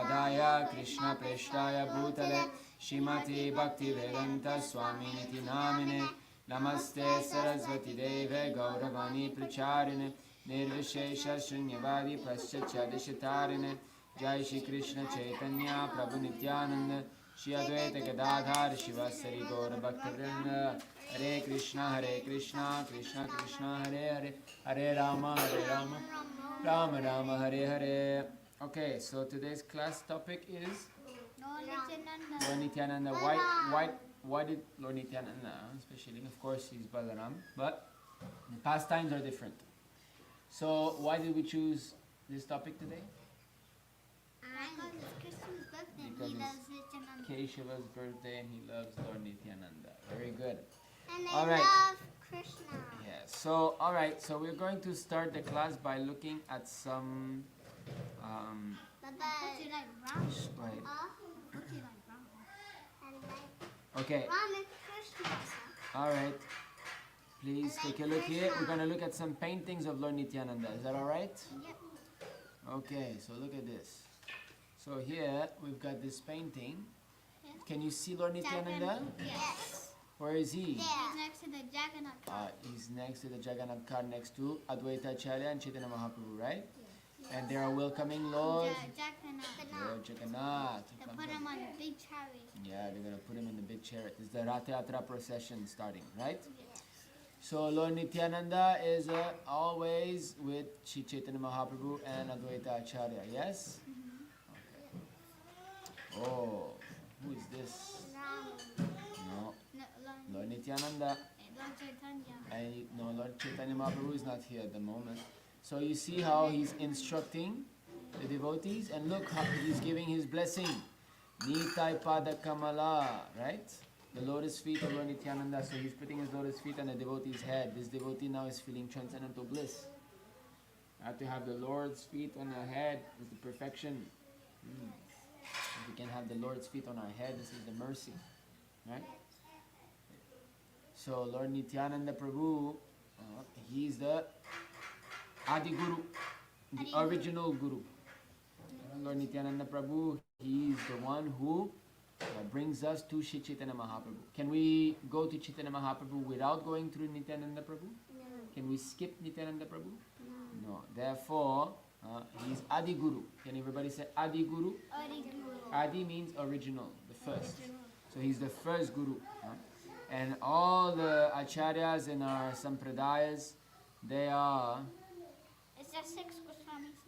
Madhai Krishna Preshtaya Bhutale Shrimati Bhakti Vedanta Swami Niti Namine Namaste Saraswati Deve Gauravani Pracharine Nirvishesha Shunyavadi Paschachadishatarine Jai Shri Krishna Chaitanya Prabhu Nityananda Shri Advaita Gadadhar Shivasari Gaura Bhaktivinoda Hare Krishna Krishna Krishna Hare Hare Hare Rama Rama Rama Hare Hare. Okay, so today's class topic is Lord Nityananda. Why did Lord Nityananda, especially, of course, he's Balaram, but the pastimes are different. So why did we choose this topic today? Because it's Krishna's birthday Because and he loves it's Nityananda. Kesava's birthday and he loves Lord Nityananda. Very good. And All they right. love Krishna. Yes. So, all right. So we're going to start the class by looking at some. But do you like Ram? Right. What do you like Ram? I like Okay. Ram and Krishna. All right. Please I like take a look here. Krishna. We're going to look at some paintings of Lord Nityananda. Is that all right? Yep. Okay. So look at this. So here we've got this painting. Yes. Can you see Lord Nityananda? Yes. Where is he? He's next to the Jagannath cart. He's next to the Jagannath cart next to Advaita Acharya and Chaitanya Mahaprabhu, right? And they are welcoming Lord Jagannath. They put him on a big chariot. Yeah, they're going to put him in the big chariot. It's the Rath Yatra procession starting, right? Yes. So Lord Nityananda is always with Shri Chaitanya Mahaprabhu and Advaita Acharya, yes? Okay. Oh, who is this? No, Lord Nityananda. Lord Chaitanya. And no, Lord Chaitanya Mahaprabhu is not here at the moment. So you see how he's instructing the devotees, and look how he's giving his blessing. Nitai Pada Kamala, right? The lotus feet of Lord Nityananda. So he's putting his lotus feet on the devotee's head. This devotee now is feeling transcendental bliss. I have to have the Lord's feet on our head is the perfection. If we can have the Lord's feet on our head, this is the mercy, right? So Lord Nityananda Prabhu, he's the Adi Guru, the original Guru. Lord Nityananda Prabhu, he's the one who brings us to Shri Chaitanya Mahaprabhu. Can we go to Chaitanya Mahaprabhu without going through Nityananda Prabhu? No. Can we skip Nityananda Prabhu? No. No. Therefore, he's Adi Guru. Can everybody say Adi Guru? Adi Guru. Adi means original, the first. So he's the first Guru. And all the acharyas in our sampradayas, they are, Is there 6 Goswamis?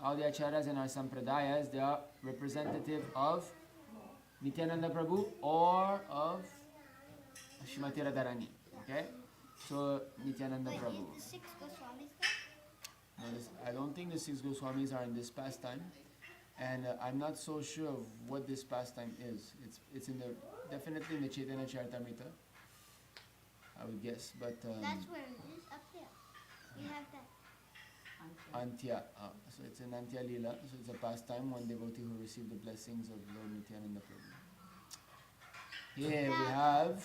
all the acharyas in our sampradayas, they are representative of Nityananda Prabhu or of Srimati Radharani. Okay? So Nityananda Wait, Prabhu. is the 6 Goswamis there? No, I don't think the 6 Goswamis are in this pastime. And I'm not so sure of what this pastime is. It's in the definitely in the Chaitanya Charitamrita, I would guess. But That's where it is, up here. We have that. Antya. So it's an Antya Leela. So it's a pastime, one devotee who received the blessings of Lord Nityananda Prabhu. Here we have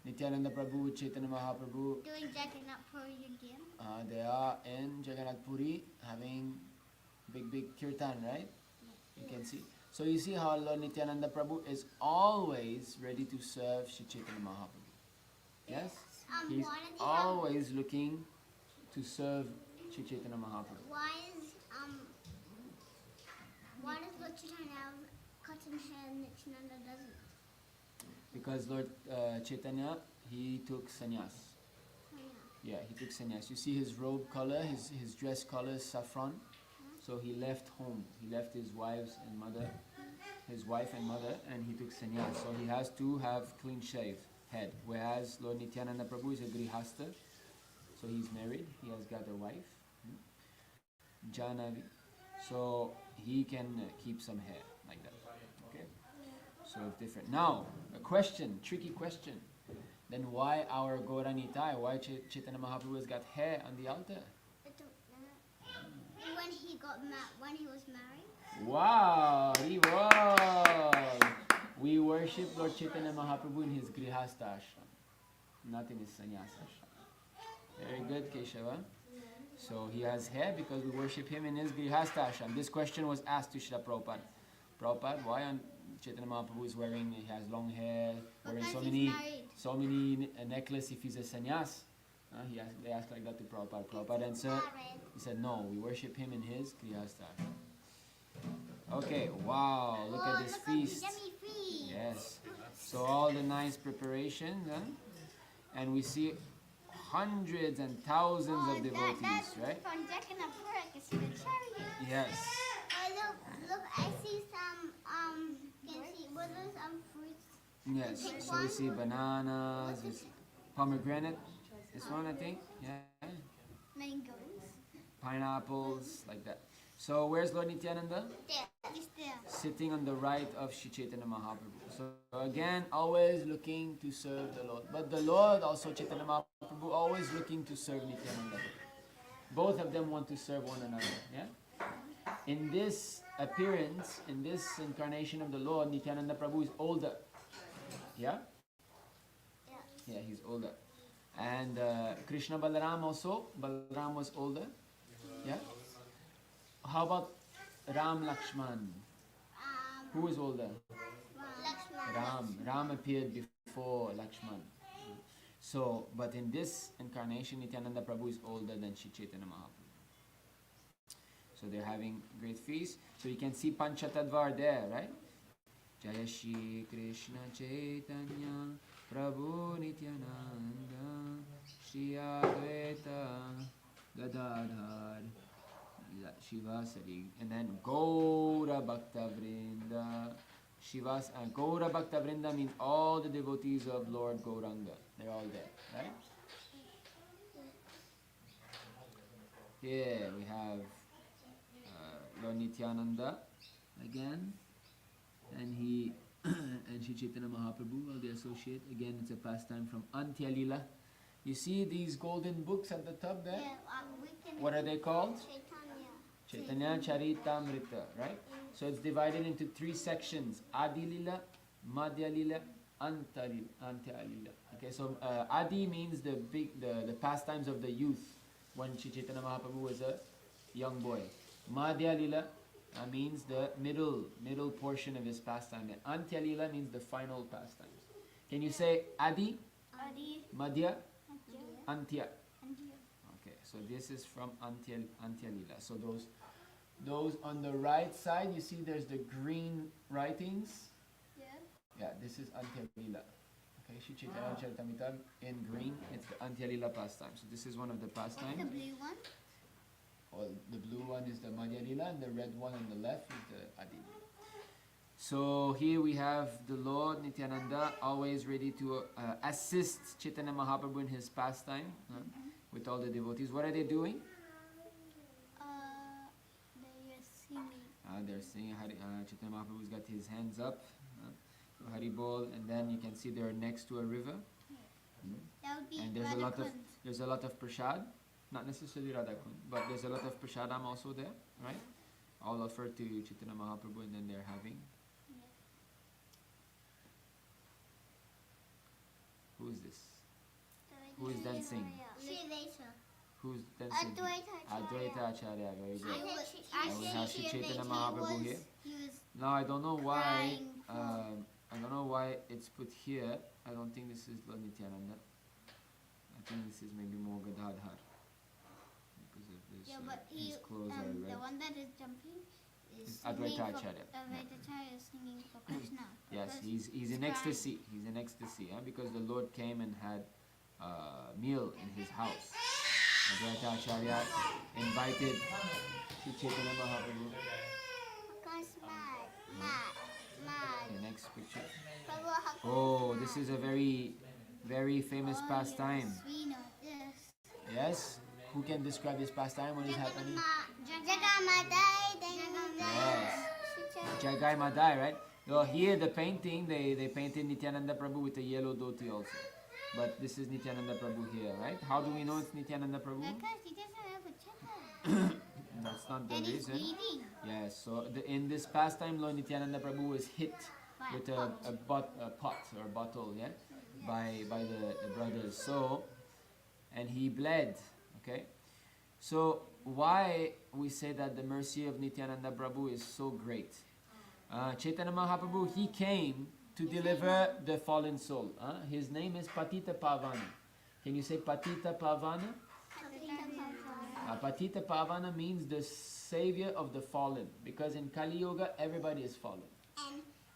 Nityananda Prabhu with Chaitanya Mahaprabhu. Doing Jagannath Puri again. They are in Jagannath Puri having big kirtan, right? You can see. So you see how Lord Nityananda Prabhu is always ready to serve Shri Chaitanya Mahaprabhu. Yes? He's always looking to serve Shri Chaitanya Mahaprabhu. Why does Lord Chaitanya have cotton hair and Nityananda doesn't? Because Lord Chaitanya, he took sannyas. Oh, Yeah, he took sannyas. You see his robe color, his dress color is saffron. So he left home. He left his wife and mother, and he took sannyas. So he has to have clean shave head. Whereas Lord Nityananda Prabhu is a grihasta. So he's married. He has got a wife, Janavi. So he can keep some hair like that. Okay. So it's different. Now, a question, tricky question. Then why our Gaura Nitai? Why Chaitanya Mahaprabhu has got hair on the altar? I don't know. When he was married. Wow, he was. We worship Lord Chaitanya Mahaprabhu in his Grihastha ashram, not in his sannyasa ashram. Very good, Keshava. So he has hair because we worship him in his Grihastha ashram. This question was asked to Srila Prabhupada. Prabhupada, why on Chaitanya Mahaprabhu is wearing, he has long hair, wearing so many necklace if he's a sannyas? They asked like that to Prabhupada. Prabhupada answered, he said, no, we worship him in his Grihastha ashram. Okay, wow, look at this feast. Yes. So all the nice preparations, and we see hundreds and thousands of devotees, right? Yes. Look, I see some, what are some fruits? Yes, so we see bananas, we see pomegranate, this one I think, yeah. Mangoes. Pineapples, like that. So where's Lord Nityananda? There. He's there. Sitting on the right of Sri Chaitanya Mahaprabhu. So again, always looking to serve the Lord. But the Lord also, Chaitanya Mahaprabhu, always looking to serve Nityananda. Both of them want to serve one another. Yeah. In this appearance, in this incarnation of the Lord, Nityananda Prabhu is older. Yeah. Yeah, he's older. And Krishna Balaram also. Balaram was older. Yeah. How about Ram Lakshman? Who is older? Ram appeared before Lakshman. So, but in this incarnation, Nityananda Prabhu is older than Sri Chaitanya Mahaprabhu. So they're having great feast. So you can see Panchatattva there, right? Jaya Shri Krishna Chaitanya Prabhu Nityananda Shri Advaita Gadadhar Shiva Sari, and then Gaura Bhakta Vrinda. Shiva's and Gaura Bhakta Vrinda means all the devotees of Lord Gauranga. They're all there, right? Here we have Lord Nityananda again, and he and Sri Chaitanya Mahaprabhu, well, they associate. Again, it's a pastime from Antya Lila. You see these golden books at the top there? Yeah, what are they called? Chaitanya. Chaitanya Charitamrita, right? So it's divided into three sections: Adi Lila, Madhya Lila, Antya Lila. Okay, so Adi means the pastimes of the youth when Sri Chaitanya Mahaprabhu was a young boy. Madhya Lila means the middle portion of his pastime. And Antya Lila means the final pastimes. Can you say Adi, Madhya, Antya? Okay, so this is from Antya Lila. So those on the right side, you see there's the green writings. Yeah, this is Antya Lila. Okay, Shri Chaitanya Charitamrita in green, it's the Antya Lila pastime. So this is one of the pastimes. The blue one? Well, the blue one is the Madhya Lila, and the red one on the left is the Adi. So here we have the Lord Nityananda always ready to assist Chaitanya Mahaprabhu in his pastime with all the devotees. What are they doing? They're singing. They're singing. Chaitanya Mahaprabhu's got his hands up. Hari Bol, and then you can see they're next to a river. That would be And there's a lot of prasad. Not necessarily Radhakund, but there's a lot of prasadam also there, right? All offered to Chaitanya Mahaprabhu, and then they're having. Who is this? Who is dancing? Who's dancing? Advaita Acharya, very good. And we have Sri Chaitanya Mahaprabhu here. Now I don't know why. I don't know why it's put here. I don't think this is Lord Nityananda. I think this is maybe more Gadadhar. Yeah, but his clothes are red. The one that is jumping is Advaita Acharya. Advaita Acharya is singing for Krishna. Yes, he's in ecstasy. He's in ecstasy, because the Lord came and had a meal in his house. Advaita Acharya invited Sri Chaitanya Mahaprabhu. The next picture. Oh, this is a very, very famous pastime. Yes? Who can describe this pastime? What is happening? Jagai, Madhai. Yes. Jagai Madhai, right? So here the painting, they painted Nityananda Prabhu with a yellow dhoti also. But this is Nityananda Prabhu here, right? How do we know it's Nityananda Prabhu? Because he doesn't have a chakra. That's not the And he's reason. breathing. Yes, so in this pastime, Lord Nityananda Prabhu was hit with a pot or a bottle, yeah, by the brothers. So, and he bled, okay. So why we say that the mercy of Nityananda Prabhu is so great? Chaitanya Mahaprabhu, he came to deliver the fallen soul. His name is Patita Pavana. Can you say Patita Pavana? Patita Pavana means the savior of the fallen, because in Kali Yuga everybody is fallen.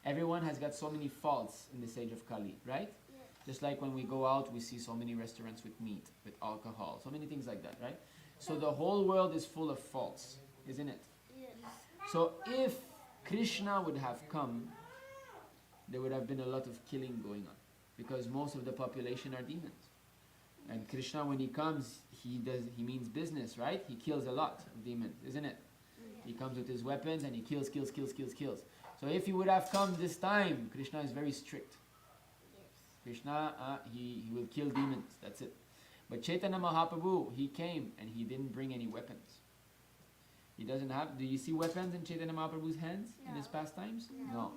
Everyone has got so many faults in this age of Kali, right? Yes. Just like when we go out, we see so many restaurants with meat, with alcohol, so many things like that, right? So the whole world is full of faults, isn't it? Yes. So if Krishna would have come, there would have been a lot of killing going on, because most of the population are demons. And Krishna, when he comes, he means business, right? He kills a lot of demons, isn't it? He comes with his weapons and he kills. So if he would have come this time, Krishna is very strict. Yes. Krishna, he will kill demons, that's it. But Chaitanya Mahaprabhu, he came and he didn't bring any weapons. He doesn't have, do you see weapons in Chaitanya Mahaprabhu's hands in his pastimes? No.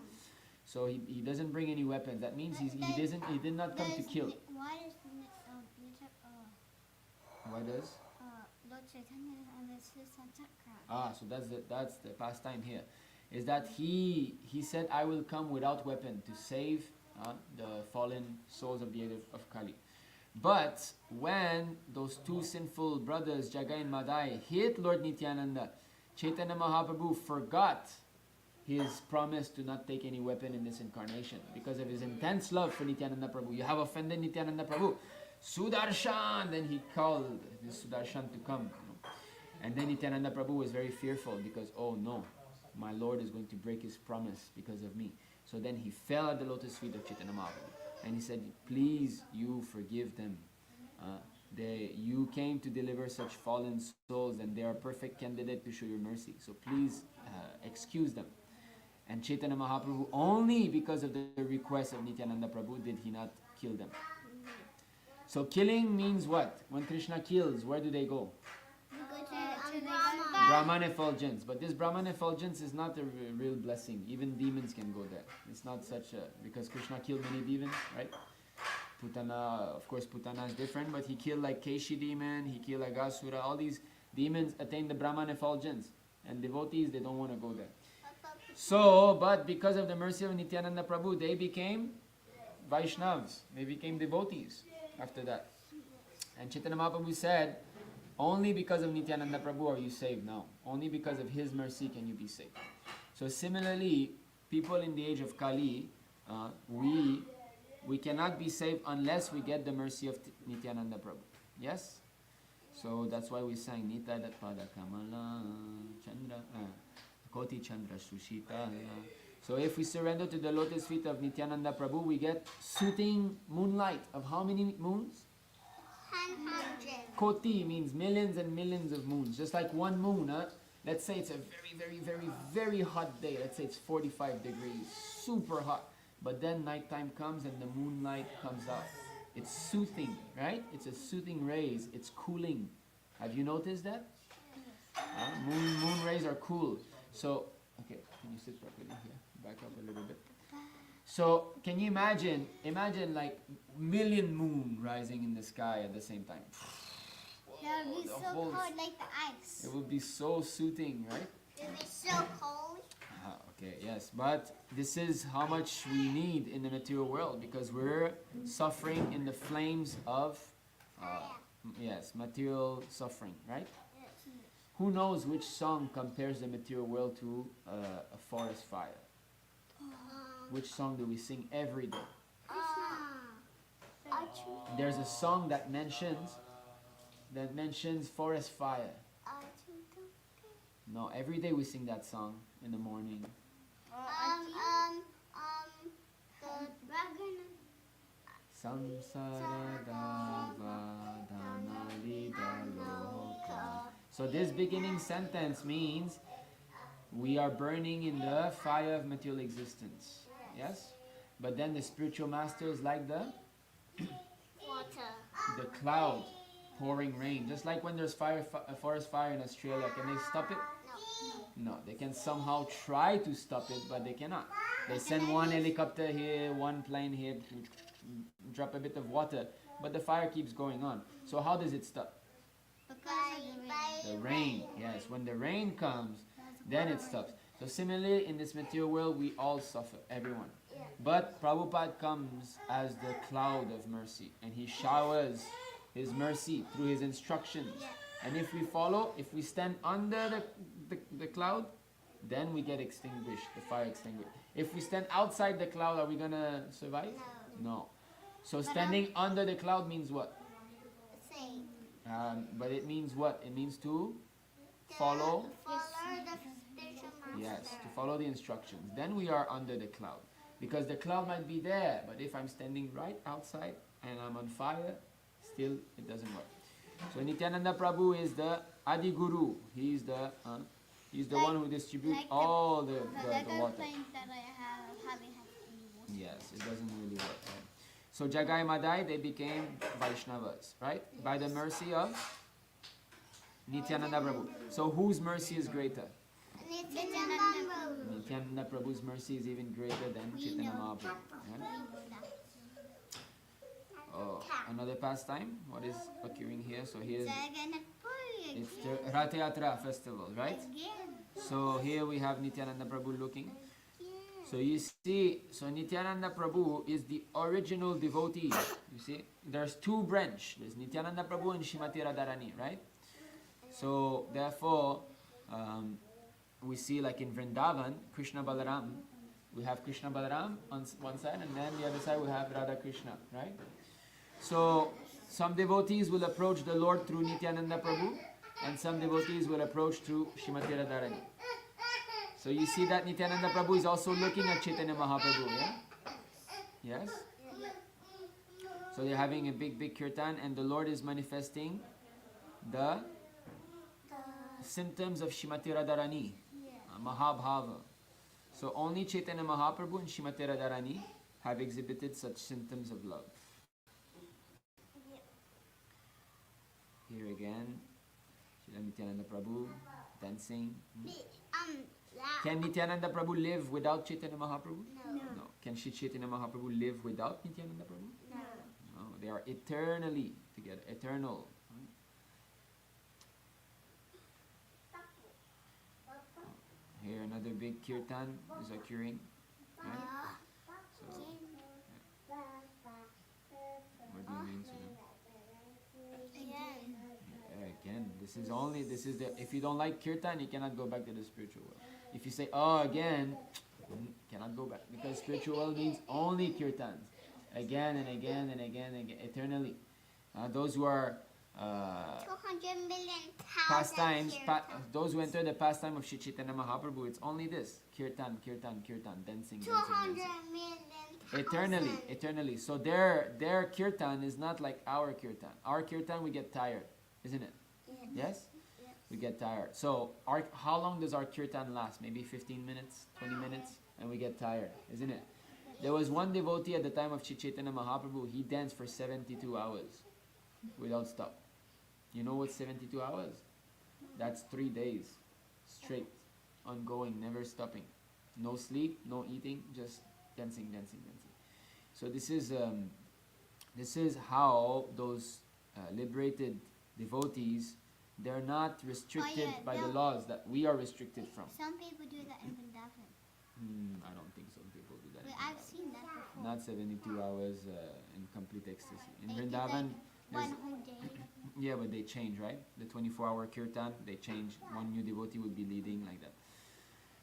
So he doesn't bring any weapons. That means he did not come to kill. Why does? Lord Chaitanya and his chakra. So that's the pastime here. Is that he said, I will come without weapon to save the fallen souls of the age of Kali. But when those two sinful brothers, Jagai and Madhai, hit Lord Nityananda, Chaitanya Mahaprabhu forgot his promise to not take any weapon in this incarnation because of his intense love for Nityananda Prabhu. You have offended Nityananda Prabhu. Sudarshan! Then he called this Sudarshan to come. And then Nityananda Prabhu was very fearful because, oh no, my Lord is going to break his promise because of me. So then he fell at the lotus feet of Chaitanya Mahaprabhu. And he said, please, you forgive them. You came to deliver such fallen souls and they are a perfect candidate to show your mercy. So please excuse them. And Chaitanya Mahaprabhu, only because of the request of Nityananda Prabhu, did he not kill them. So killing means what? When Krishna kills, where do they go? Brahman effulgence. But this Brahman effulgence is not a real blessing. Even demons can go there. It's not such a... Because Krishna killed many demons, right? Putana, of course Putana is different, but he killed like Keshi demon, he killed like Asura. All these demons attain the Brahman effulgence. And devotees, they don't want to go there. So, but because of the mercy of Nityananda Prabhu, they became Vaishnavas. They became devotees after that. And Chaitanya Mahaprabhu said, only because of Nityananda Prabhu are you saved now. Only because of his mercy can you be saved. So similarly, people in the age of Kali, we cannot be saved unless we get the mercy of Nityananda Prabhu. Yes? So that's why we sang Nita Dat Pada Kamala Chandra Koti Chandra Sushita. So if we surrender to the lotus feet of Nityananda Prabhu, we get soothing moonlight of how many moons? 100. Koti means millions and millions of moons. Just like one moon, let's say it's a very, very, very, very hot day. Let's say it's 45 degrees, super hot. But then nighttime comes and the moonlight comes out. It's soothing, right? It's a soothing rays. It's cooling. Have you noticed that? Moon rays are cool. So, okay, can you sit properly here? Back up a little bit. So, can you imagine like million moon rising in the sky at the same time? That would be so cold, like the ice. It would be so soothing, right? It would be so cold. Okay, yes, but this is how much we need in the material world because we're suffering in the flames of, material suffering, right? Yes. Who knows which song compares the material world to a forest fire? Which song do we sing every day? There's a song that mentions forest fire. No, every day we sing that song in the morning. So this beginning sentence means we are burning in the fire of material existence. Yes? But then the spiritual master is like the Water. the cloud pouring rain. Just like when there's a forest fire in Australia, can they stop it? No, they can somehow try to stop it, but they cannot. They send one helicopter here, one plane here, drop a bit of water, but the fire keeps going on. So how does it stop? Because of the rain. The rain, yes. When the rain comes, then it stops. So similarly, in this material world, we all suffer, everyone. But Prabhupada comes as the cloud of mercy, and he showers his mercy through his instructions. And if we follow, if we stand under the cloud, then we get extinguished, the fire extinguished. If we stand outside the cloud, are we going to survive? No. So standing under the cloud means what? But it means what? It means to follow. Yes, to follow the instructions. Then we are under the cloud. Because the cloud might be there, but if I'm standing right outside and I'm on fire, still it doesn't work. So Nityananda Prabhu is the Adi Guru. He's the one who distributes all the water. Yes, it doesn't really work. Right? So Jagai Madhai, they became Vaishnavas, right? By the mercy of Nityananda Prabhu. So whose mercy is greater? Nityananda Prabhu's mercy is even greater than Chaitanya Mahaprabhu. Right? Oh, another pastime. What is occurring here? So here it's the Rath Yatra festival, right? So here we have Nityananda Prabhu looking. So you see, so Nityananda Prabhu is the original devotee. You see, there's two branches. There's Nityananda Prabhu and Srimati Radharani, right? So therefore, we see like in Vrindavan, Krishna Balaram, we have Krishna Balaram on one side, and then the other side we have Radha Krishna, right? So some devotees will approach the Lord through Nityananda Prabhu, and some devotees will approach through Srimati Radharani. So you see that Nityananda Prabhu is also looking at Chaitanya Mahaprabhu, yeah? Yes? So they're having a big kirtan, and the Lord is manifesting the symptoms of Srimati Radharani, Mahabhava. So only Chaitanya Mahaprabhu and Srimati Radharani have exhibited such symptoms of love. Here again, Nityananda Prabhu dancing. Can Nityananda Prabhu live without Chaitanya Mahaprabhu? No. Can Shri Chaitanya Mahaprabhu live without Nityananda Prabhu? No. They are eternally together, eternal. Here another big kirtan is occurring. Right? So, what do you mean, Sudan? Again, this is the, if you don't like kirtan, you cannot go back to the spiritual world. If you say, oh, again, cannot go back, because spiritual world means only kirtans, again and again and again and again, eternally. Those who are 200 million pastimes, those who enter the pastime of Shri Chaitanya Mahaprabhu, it's only this, kirtan, dancing, 200 million eternally. So their kirtan is not like our kirtan. Our kirtan, we get tired, isn't it? Yes? We get tired. So how long does our kirtan last? Maybe 15 minutes, 20 minutes, and we get tired, isn't it? There was one devotee at the time of Shri Chaitanya Mahaprabhu, he danced for 72 hours without stop. You know what's 72 hours? That's 3 days straight, ongoing, never stopping. No sleep, no eating, just dancing. So this is how those liberated devotees, they're not restricted by the laws that we are restricted from. Some people do that in Vrindavan. I don't think some people do that. I've seen that before. Not 72 hours in complete ecstasy. In They do Vrindavan, like one whole day. yeah, but they change, right? The 24-hour kirtan, they change. One new devotee will be leading like that.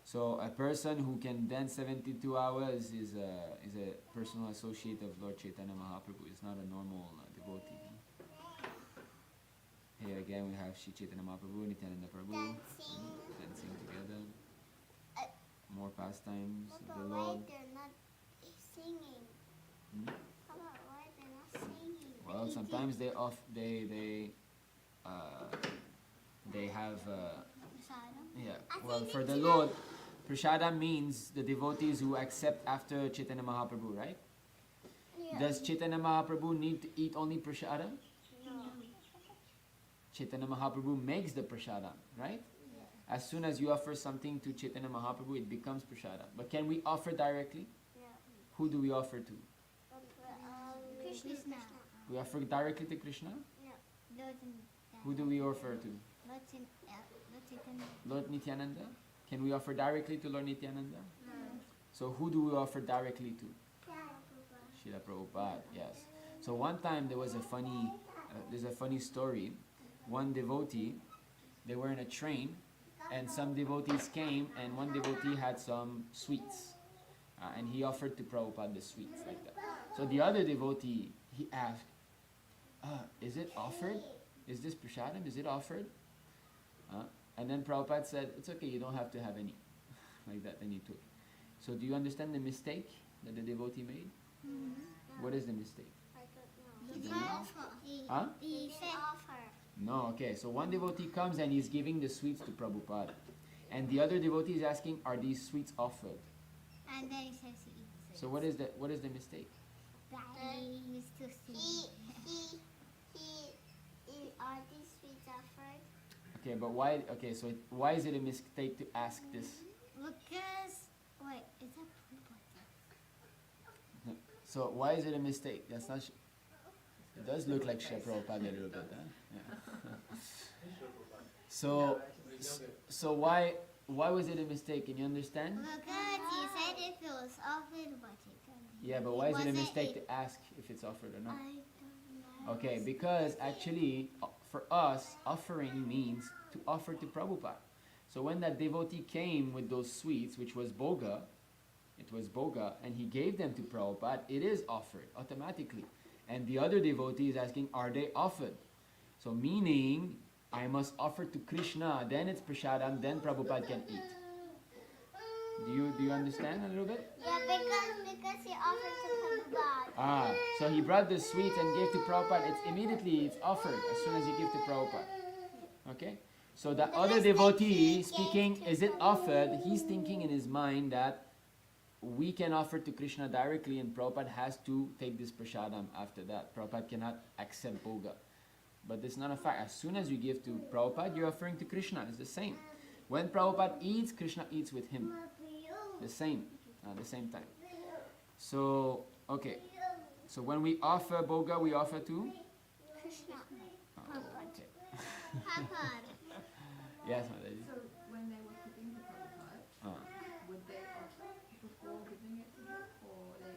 So a person who can dance 72 hours is a personal associate of Lord Chaitanya Mahaprabhu. It's not a normal devotee. Here again we have Shri Chaitanya Mahaprabhu, Nityananda Prabhu dancing together. More pastimes of the Lord. Why they're not singing? How about why they're not singing? Well, sometimes they have Prasadam? yeah. Well, for the Lord, prasadam means the devotees who accept after Chaitanya Mahaprabhu, right? Yeah. Does Chaitanya Mahaprabhu need to eat only prasadam? No. Chaitanya Mahaprabhu makes the prasadam, right? As soon as you offer something to Chaitanya Mahaprabhu, it becomes prasadam. But can we offer directly? Yeah. Who do we offer to? Krishna. We offer directly to Krishna? No. Who do we offer to? Lord Nityananda? Can we offer directly to Lord Nityananda? So who do we offer directly to? Srila Prabhupada, yes. So one time there's a funny story. One devotee, they were in a train, and some devotees came, and one devotee had some sweets. And he offered to Prabhupada the sweets, like that. So the other devotee, he asked, is it offered? Is this prasadam? Is it offered? And then Prabhupada said, it's okay, you don't have to have any. Like that, then he took it. So do you understand the mistake that the devotee made? What is the mistake? I don't know. He said offer. No, okay. So one devotee comes and he's giving the sweets to Prabhupada. And the other devotee is asking, are these sweets offered? And then he says he eats it. So what is the mistake? He used to see. Are these sweets offered? Okay, but why? Okay, so why is it a mistake to ask this? Because wait, is that Prabhupada? So why is it a mistake? That's not. It does look like Srila Prabhupada a little bit, huh? Yeah. So why was it a mistake? Can you understand? Because he said if it was offered, but it can't. Yeah, but why is it a mistake to ask if it's offered or not? I don't know. Okay, because actually, for us, offering means to offer to Prabhupada. So when that devotee came with those sweets, which was boga, and he gave them to Prabhupada, it is offered automatically. And the other devotee is asking, are they offered? So meaning, I must offer to Kṛṣṇa, then it's prasadam, then Prabhupada can eat. Do you understand a little bit? Yeah, because he offered to Prabhupada. So he brought the sweets and gave to Prabhupada. It's offered as soon as you give to Prabhupada. Okay? So the other devotee speaking, is it offered? He's thinking in his mind that we can offer to Kṛṣṇa directly and Prabhupada has to take this prasadam after that. Prabhupada cannot accept boga. But that's not a fact. As soon as you give to Prabhupada, you're offering to Kṛṣṇa. It's the same. When Prabhupada eats, Kṛṣṇa eats with him. The same. At the same time. So, okay. So when we offer boga, we offer to? Kṛṣṇa. Okay. Prabhupada. Yes, Madhai. So when they were cooking the Prabhupada, would they offer before giving it to him, or they?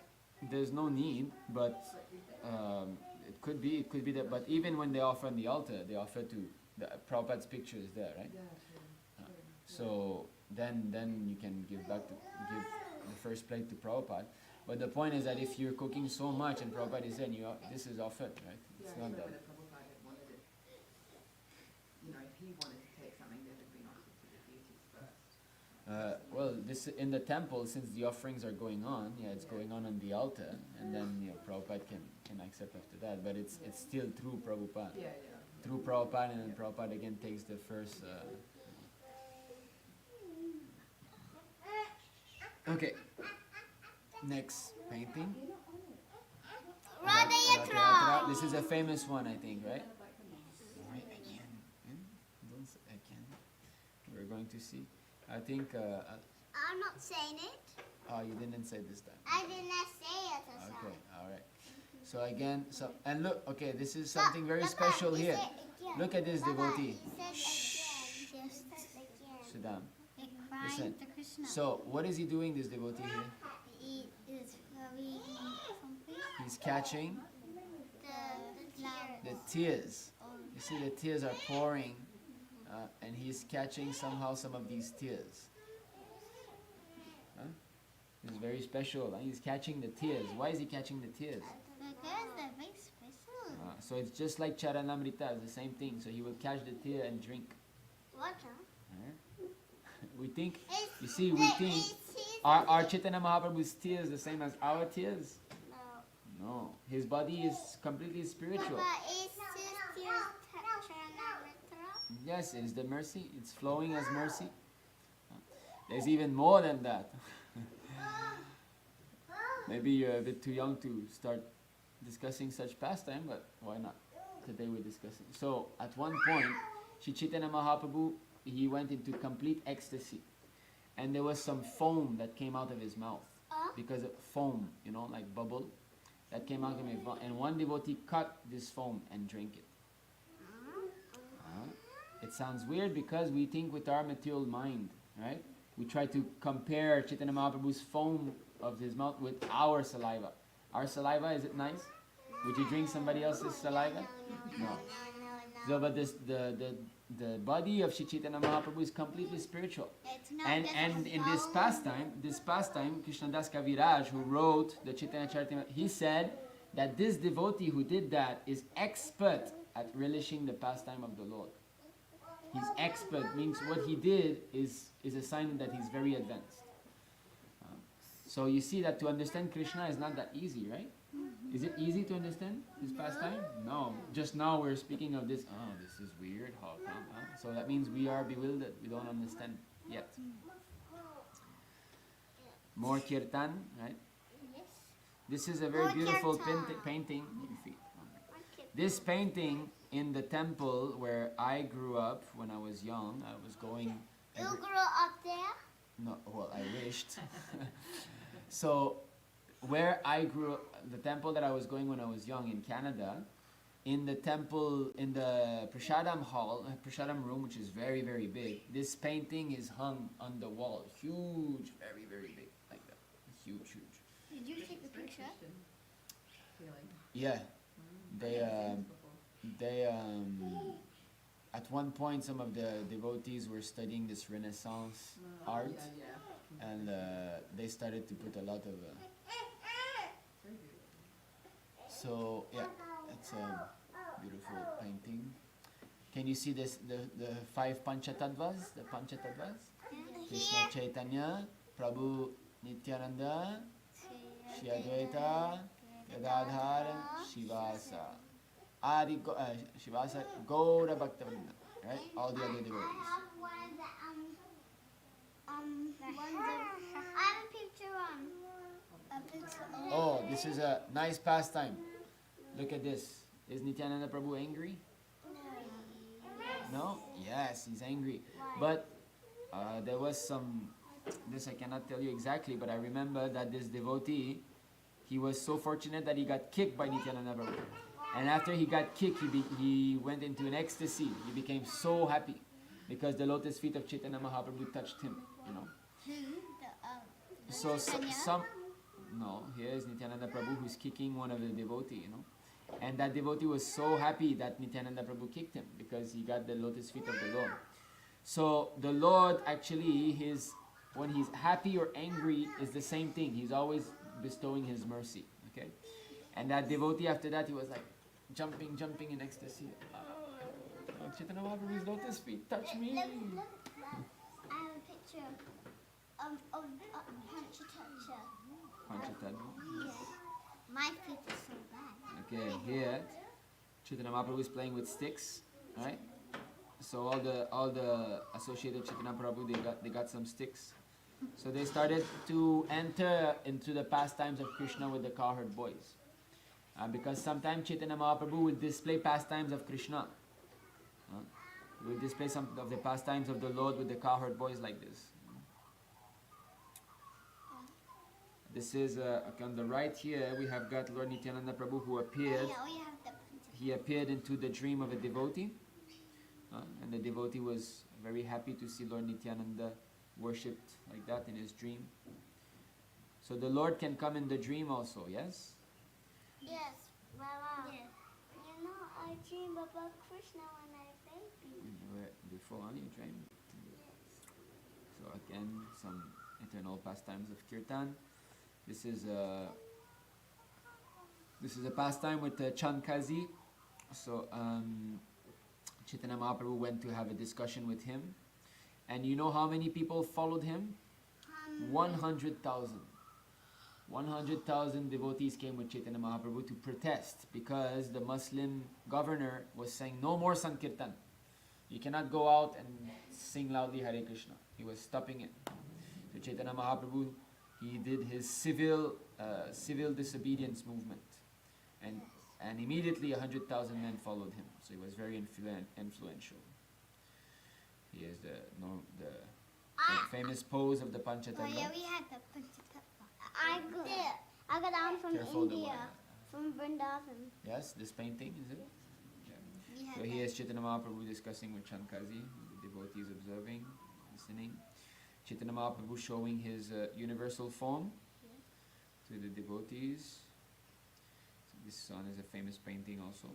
There's no need, but it could be that. But even when they offer on the altar, they offer to the Prabhupada's picture is there, right? Yeah, So then you can give the first plate to Prabhupada. But the point is that if you're cooking so much and Prabhupada is there, this is offered, right? It's not that. Whether Prabhupada had wanted it, if he wanted to take something that had been offered to the deities first. Well, this in the temple, since the offerings are going on, it's going on the altar, and then Prabhupada can accept after that. But it's still through Prabhupada. Yeah. Through Prabhupada, and then Prabhupada again takes the first. Okay. Next painting. Radha Yatra. This is a famous one, I think, right? Right again. Don't say again. We're going to see. I think. I'm not saying it. Oh, you didn't say this time. I did not say it. Okay, all right. So again, and look. Okay, this is something very special here. Look at this devotee. Shh. Sit down. Listen. So, what is he doing, this devotee here? He is very something. He's catching The the tears. You see, the tears are pouring, and he's catching somehow some of these tears. Huh? It's very special. He's catching the tears. Why is he catching the tears? Because they're very special. So it's just like Charanamrita, it's the same thing. So he will catch the tear and drink. Water. We think, you see, we think, are Chaitanya Mahaprabhu's tears the same as our tears? No. No. His body is completely spiritual. But is his tears Charanamrita? Yes, it is the mercy. It's flowing as mercy. There's even more than that. Maybe you're a bit too young to start discussing such pastime, but why not? Today we're discussing. So, at one point, Sri Chaitanya Mahaprabhu, he went into complete ecstasy. And there was some foam that came out of his mouth. Because of foam, like bubble, that came out of his mouth. And one devotee cut this foam and drank it. It sounds weird because we think with our material mind, right? We try to compare Chaitanya Mahaprabhu's foam of his mouth with our saliva. Our saliva, is it nice? Would you drink somebody else's saliva? No. So, but the body of Shri Chaitanya Mahaprabhu is completely spiritual. And in this pastime, Krishna Das Kaviraj, who wrote the Chaitanya Charitamrita, he said that this devotee who did that is expert at relishing the pastime of the Lord. He's expert, means what he did is a sign that he's very advanced. So you see that to understand Krishna is not that easy, right? Is it easy to understand this pastime? No. Just now we're speaking of this, this is weird, how come? So that means we are bewildered, we don't understand yet. More kirtan, right? Yes. This is a very More beautiful kirtan. painting. This painting in the temple where I grew up when I was young, I was going... You grew up there? No, well, I wished. So, where I grew up, the temple that I was going when I was young in Canada, in the temple, in the prasadam hall, prasadam room, which is very, very big, this painting is hung on the wall. Huge, very, very big, like that. Huge, huge. Did you take the picture? Yeah. They at one point some of the devotees were studying this Renaissance art, and they started to put a lot of so yeah, it's a beautiful painting. Can you see this, the 5 Panchatattvas, the Panchatattvas? Krishna Chaitanya, Prabhu Nityananda, Shri Advaita, Gadadhar, Shivasa. Shivasa, Gaura Bhaktavrinda, right? All the other devotees. I have a picture on. Oh, this is a nice pastime. Look at this. Is Nityananda Prabhu angry? No? Yes, he's angry. But there was some, this I cannot tell you exactly, but I remember that this devotee, he was so fortunate that he got kicked by Nityananda Prabhu. And after he got kicked, he went into an ecstasy. He became so happy because the lotus feet of Chaitanya Mahaprabhu touched him, you know. So some, no, here is Nityananda Prabhu who's kicking one of the devotee, you know. And that devotee was so happy that Nityananda Prabhu kicked him because he got the lotus feet of the Lord. So the Lord actually, when he's happy or angry is the same thing. He's always bestowing his mercy, okay. And that devotee after that, he was like jumping in ecstasy. Chaitanya Mahaprabhu's lotus feet touch me. Look. I have a picture of Panchatattva. Panchatattva. Yes. My feet are so bad. Okay, here Chaitanya Mahaprabhu is playing with sticks, right? So all the associated Chaitanya Prabhu, they got some sticks. So they started to enter into the pastimes of Krishna with the cowherd boys. Because sometimes Chaitanya Mahaprabhu will display pastimes of Krishna. He will display some of the pastimes of the Lord with the cowherd boys like this. This is, on the right here, we have got Lord Nityananda Prabhu who appeared. He appeared into the dream of a devotee. And the devotee was very happy to see Lord Nityananda worshipped like that in his dream. So the Lord can come in the dream also, yes? Yes, Baba. Yes. You know, I dream about Krishna when I baby. Before you dreamed? Yes. So again, some eternal pastimes of kirtan. This is a pastime with Chaitanya Kazi. So Chaitanya Mahaprabhu went to have a discussion with him. And you know how many people followed him? 100,000. 100,000 devotees came with Chaitanya Mahaprabhu to protest because the Muslim governor was saying, no more Sankirtan. You cannot go out and sing loudly Hare Krishna. He was stopping it. So Chaitanya Mahaprabhu, he did his civil disobedience movement. And immediately 100,000 men followed him. So he was very influential. He is the famous pose of the Panchatattva. Oh yeah, we had the Panchatattva. I got down from Careful India, from Vrindavan. Yes, this painting, is it? So here is Chaitanya Mahaprabhu discussing with Kazi, the devotees observing, listening. Chaitanya Mahaprabhu showing his universal form to the devotees. So this one is a famous painting also.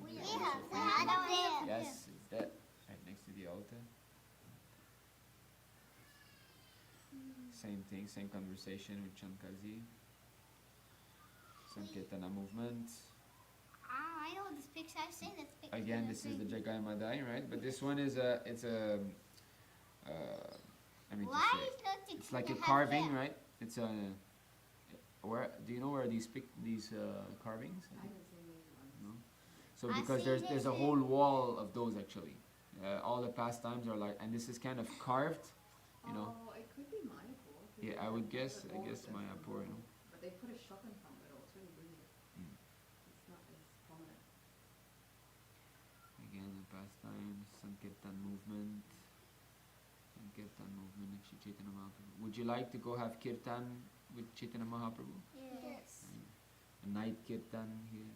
Yes, it's that right next to the altar. Same thing, same conversation with Kazi. Sankirtana movement. I know this picture. I've seen this picture. Again, this is the Jagai Madhai, right? But this one is it's like a carving, right? It's a. Where do you know where these carvings? I haven't seen these ones. No. So because there's a whole wall of those actually. All the pastimes are like, and this is kind of carved, you know. Oh, it could be Mayapur. Yeah, I would guess. I guess Mayapur. You know. But they put a shop in front of it, or it's really weird. It's not as prominent. Again, the pastimes, Sankirtan movement. Sankirtan movement of Shri Chaitanya Mahaprabhu. Would you like to go have kirtan with Chaitanya Mahaprabhu? Yes. A night kirtan here.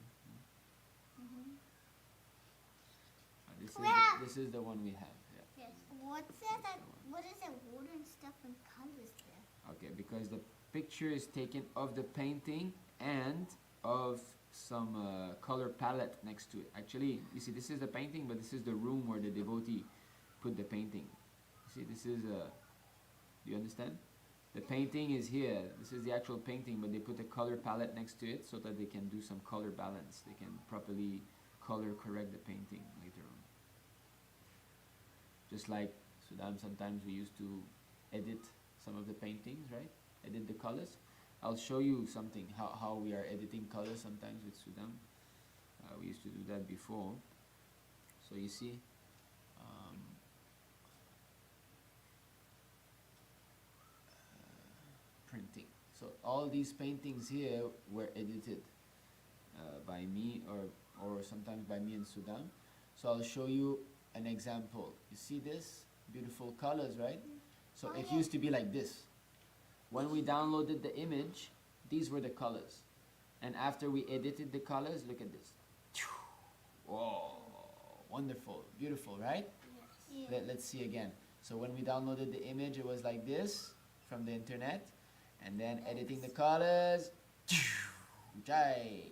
This is the one we have. Yeah. Yes. What's that? What is it? Water and stuff and colors there. Okay, because the picture is taken of the painting and of some color palette next to it. Actually, you see, this is the painting, but this is the room where the devotee put the painting. You see, this is do you understand? The painting is here. This is the actual painting, but they put a color palette next to it so that they can do some color balance. They can properly color correct the painting later on. Just like Sudam, sometimes we used to edit some of the paintings, right? Edit the colors. I'll show you something, how we are editing colors sometimes with Sudam. We used to do that before. So you see, printing. So all these paintings here were edited by me or sometimes by me and Sudam. So I'll show you an example. You see this? Beautiful colors, right? So it used to be like this. When we downloaded the image, these were the colors. And after we edited the colors, look at this. Whoa, wonderful, beautiful, right? Yes. Let's see again. So when we downloaded the image, it was like this from the internet. And then editing the colors. Jai.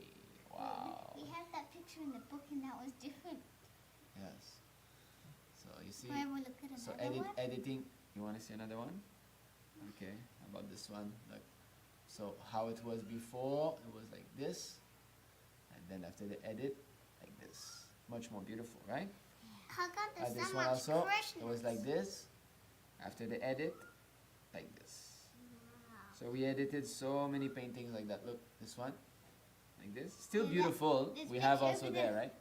Wow. We have that picture in the book and that was different. Yes. So you see. Can I look at So another one? editing. You want to see another one? Okay. How about this one? Look. So how it was before, it was like this. And then after the edit, like this. Much more beautiful, right? How come there's This so one much also, Krishnas? it was like this. After the edit, like this. So we edited so many paintings like that. Look, this one, like this. Still beautiful. this We have picture also over there, there. right?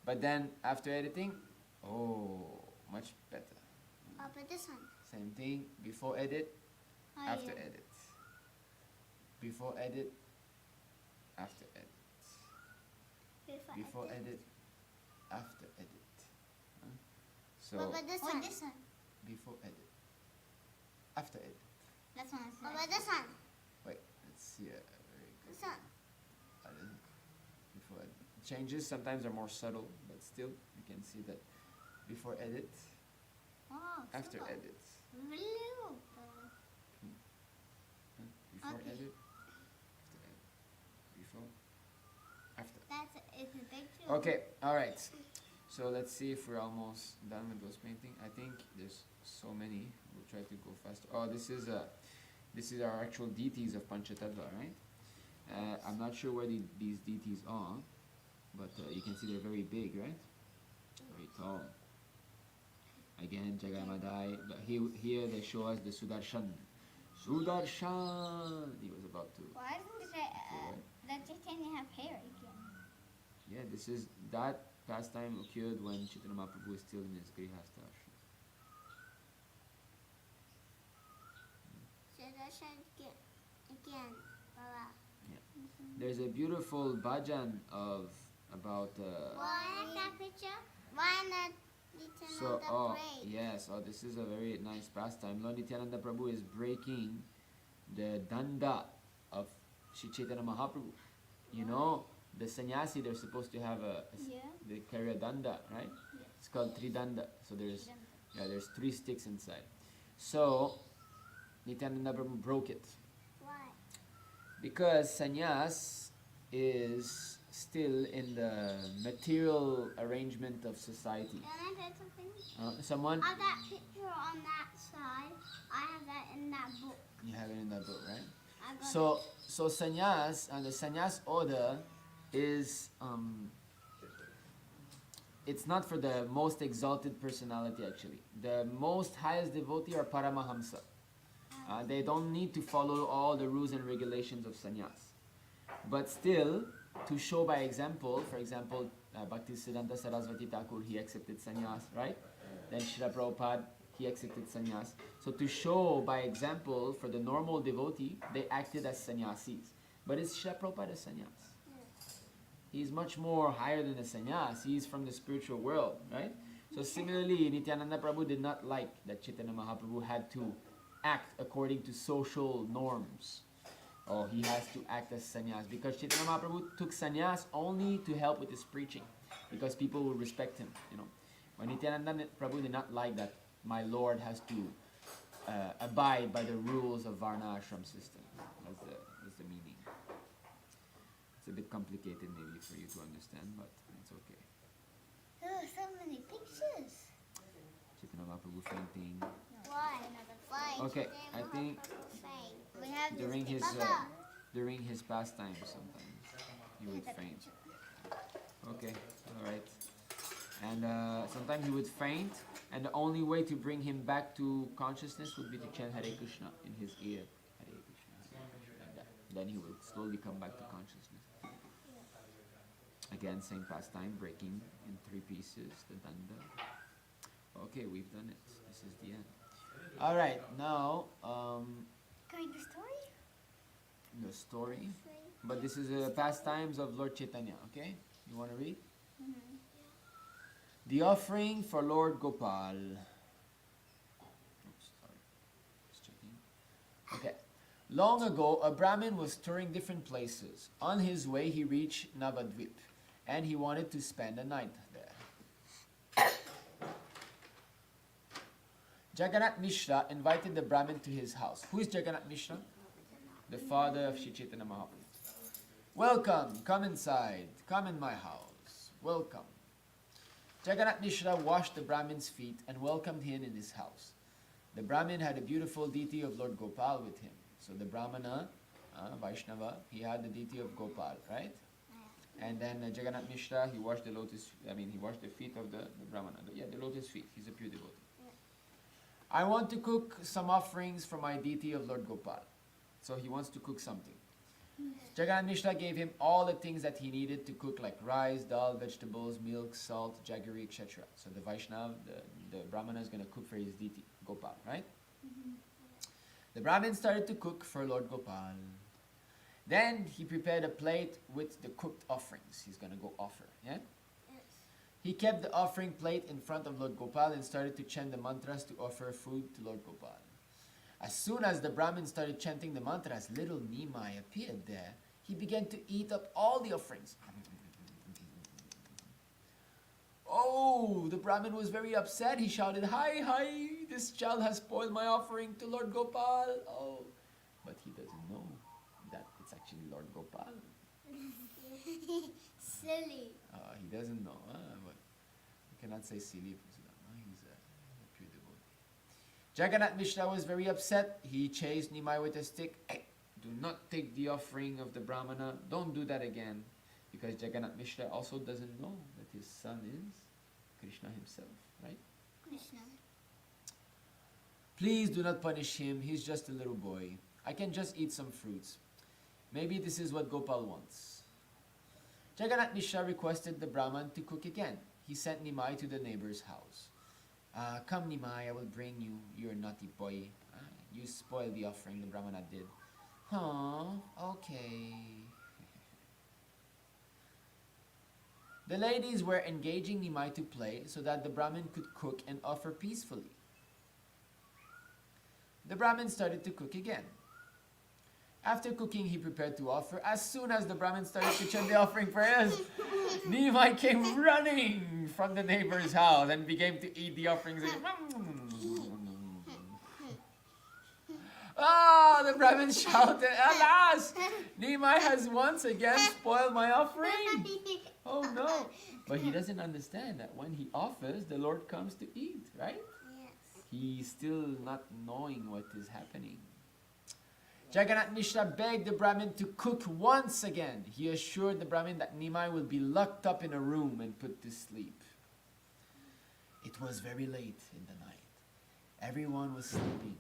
But then after editing, oh, much better. But this one. Same thing. Before edit, Oh, after yeah. edit. Before edit, after edit. Before edit, after edit. Huh? So But this one. This one. before edit, after edit. That's one. But this one. Wait, let's see. Very good. This one. Before edit. Changes sometimes are more subtle, but still you can see that before edit, Oh, after super. edit. Blue. Huh? Before Okay. edit, after edit. Before, after. It's a big two. Okay, alright. So let's see if we're almost done with those paintings. I think there's so many. We'll try to go faster. Oh, this is our actual deities of Panchatattva, right? I'm not sure where these deities are, but you can see they're very big, right? Very tall. Again, Jagai Madhai. But here they show us the Sudarshan. Sudarshan! He was about to. Why doesn't the Chaitanya have hair again? Yeah, this is that pastime occurred when Chaitanya Mahaprabhu was still in his Grihastha ashram. Sudarshan again. Baba. There's a beautiful bhajan about. Why that picture? Why not So, Nityananda break? yes, this is a very nice pastime. Lord Nityananda Prabhu is breaking the danda of Shri Chaitanya Mahaprabhu. You know, the sannyasi, they're supposed to have they carry a danda, right? It's called tridanda. So there's three sticks inside. So Nityananda Prabhu broke it. Why? Because sannyas is still in the material arrangement of society. Can I say something? Someone? I have that picture on that side. I have that in that book. You have it in that book, right? I got So sannyas and the sannyas order is it's not for the most exalted personality actually. The most highest devotee are Paramahamsa. They don't need to follow all the rules and regulations of sannyas. But still, to show by example, for example, Bhaktisiddhanta Saraswati Thakur, he accepted sannyas, right? Then Srila Prabhupada, he accepted sannyas. So to show by example, for the normal devotee, they acted as sannyasis. But it's Srila Prabhupada as sannyas. He's much more higher than a sannyas. He's from the spiritual world, right? So similarly, Nityananda Prabhu did not like that Chaitanya Mahaprabhu had to act according to social norms. Or he has to act as sannyas. Because Chaitanya Mahaprabhu took sannyas only to help with his preaching. Because people would respect him, you know. But Nityananda Prabhu did not like that my Lord has to abide by the rules of Varna Ashram system. That's the meaning. It's a bit complicated maybe for you to understand, but it's okay. Oh, so many pictures. Chaitanya Mahaprabhu fainting. Why? Why? Okay, I think We have during this his Papa. during his pastimes sometimes he would faint. Okay, all right. And sometimes he would faint, and the only way to bring him back to consciousness would be to chant Hare Krishna in his ear. Hare Krishna. Like that. Then he would slowly come back to consciousness. Again, same pastime, breaking in three pieces, the danda. Okay, we've done it. This is the end. All right, now Can we do story? the story. But this is pastimes of Lord Chaitanya. Okay, you want to read? The offering for Lord Gopal. Oops, sorry. Just checking. Okay. Long ago, a Brahmin was touring different places. On his way, he reached Navadvip, and he wanted to spend a night there. Jagannath Mishra invited the Brahmin to his house. Who is Jagannath Mishra? The father of Sri Chaitanya Mahaprabhu. Welcome, come inside, come in my house. Welcome. Jagannath Mishra washed the Brahmin's feet and welcomed him in his house. The Brahmin had a beautiful deity of Lord Gopal with him. So the Brahmana, Vaishnava, he had the deity of Gopal, right? And then Jagannath Mishra, he washed the feet of the Brahmana. The lotus feet. He's a pure devotee. I want to cook some offerings for my deity of Lord Gopal. So he wants to cook something. Jagannath Mishra gave him all the things that he needed to cook, like rice, dal, vegetables, milk, salt, jaggery, etc. So the Vaishnava, the Brahmana is going to cook for his deity, Gopal, right? The Brahmin started to cook for Lord Gopal. Then he prepared a plate with the cooked offerings he's going to go offer, yeah? He kept the offering plate in front of Lord Gopal and started to chant the mantras to offer food to Lord Gopal. As soon as the Brahmin started chanting the mantras, little Nimai appeared there. He began to eat up all the offerings. Oh, the Brahmin was very upset. He shouted, "Hi, hi, this child has spoiled my offering to Lord Gopal." Oh, but he doesn't know that it's actually Lord Gopal. Silly. He doesn't know. But you cannot say silly. He's a pure devotee. Jagannath Mishra was very upset. He chased Nimai with a stick. Hey, do not take the offering of the Brahmana. Don't do that again. Because Jagannath Mishra also doesn't know that his son is Krishna himself, right? Krishna. Please do not punish him. He's just a little boy. I can just eat some fruits. Maybe this is what Gopal wants. Jagannath Mishra requested the Brahman to cook again. He sent Nimai to the neighbor's house. Come Nimai, I will bring you your naughty boy. You spoiled the offering the Brahmana did. Okay. The ladies were engaging Nimai to play so that the Brahmin could cook and offer peacefully. The Brahmin started to cook again. After cooking, he prepared to offer. As soon as the Brahmin started to chant the offering prayers, Nimai came running from the neighbor's house and began to eat the offerings. Ah, the Brahmin shouted, "Alas! Nimai has once again spoiled my offering." Oh no. But he doesn't understand that when he offers, the Lord comes to eat, right? Yes. He's still not knowing what is happening. Jagannath Mishra begged the Brahmin to cook once again. He assured the Brahmin that Nimai will be locked up in a room and put to sleep. It was very late in the night. Everyone was sleeping.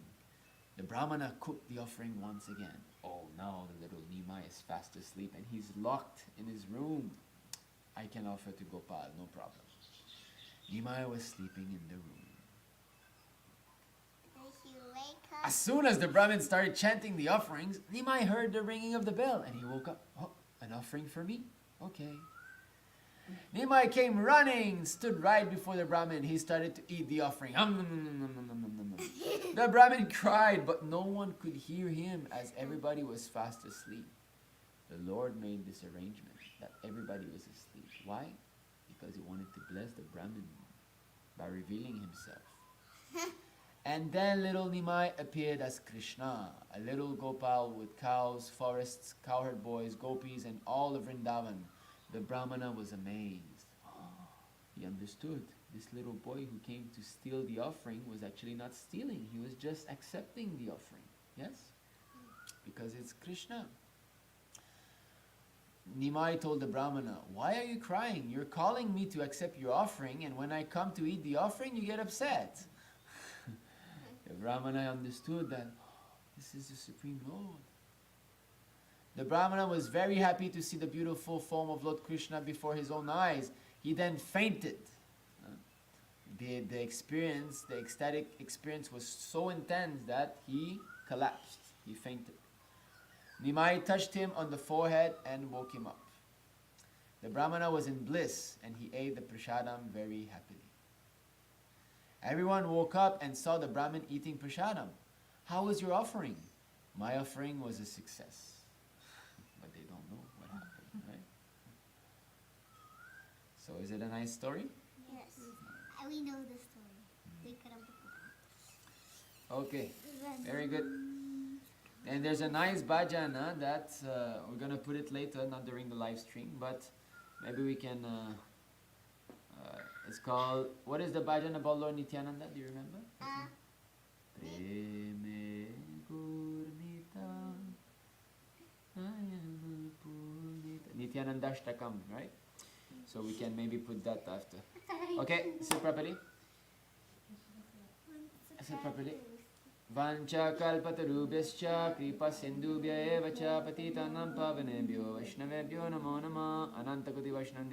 The Brahmana cooked the offering once again. Oh, now the little Nimai is fast asleep and he's locked in his room. I can offer to Gopal, no problem. Nimai was sleeping in the room. Did you wake up? As soon as the Brahmin started chanting the offerings, Nimai heard the ringing of the bell and he woke up. Oh, an offering for me? Okay. Nimai came running, stood right before the Brahmin. He started to eat the offering. The Brahmin cried, but no one could hear him as everybody was fast asleep. The Lord made this arrangement that everybody was asleep. Why? Because he wanted to bless the Brahmin by revealing himself. And then little Nimai appeared as Kṛṣṇa, a little Gopal with cows, forests, cowherd boys, gopis, and all of Vrindavan. The Brahmana was amazed. He understood. This little boy who came to steal the offering was actually not stealing. He was just accepting the offering. Yes? Because it's Kṛṣṇa. Nimai told the Brahmana, "Why are you crying? You're calling me to accept your offering, and when I come to eat the offering, you get upset." The Brahmana understood that this is the Supreme Lord. The Brahmana was very happy to see the beautiful form of Lord Kṛṣṇa before his own eyes. He then fainted. The experience, the ecstatic experience was so intense that he collapsed. He fainted. Nimai touched him on the forehead and woke him up. The Brahmana was in bliss and he ate the prasadam very happily. Everyone woke up and saw the Brahmin eating prasadam. "How was your offering?" "My offering was a success." But they don't know what happened, right? So is it a nice story? Yes. We know the story. We could have Okay, very good. And there's a nice bhajan that we're going to put it later, not during the live stream, but maybe we can, it's called, what is the bhajan about Lord Nityananda? Do you remember? Preme Gurnita Nityananda Ashtakam, right? So we can maybe put that after. Okay, sit properly. Sit properly. Vancha kalpatarubhyascha kripa sindhubhya eva cha patitanam pavanebhyo vaishnavebhyo namo namah anantakoti vaishnava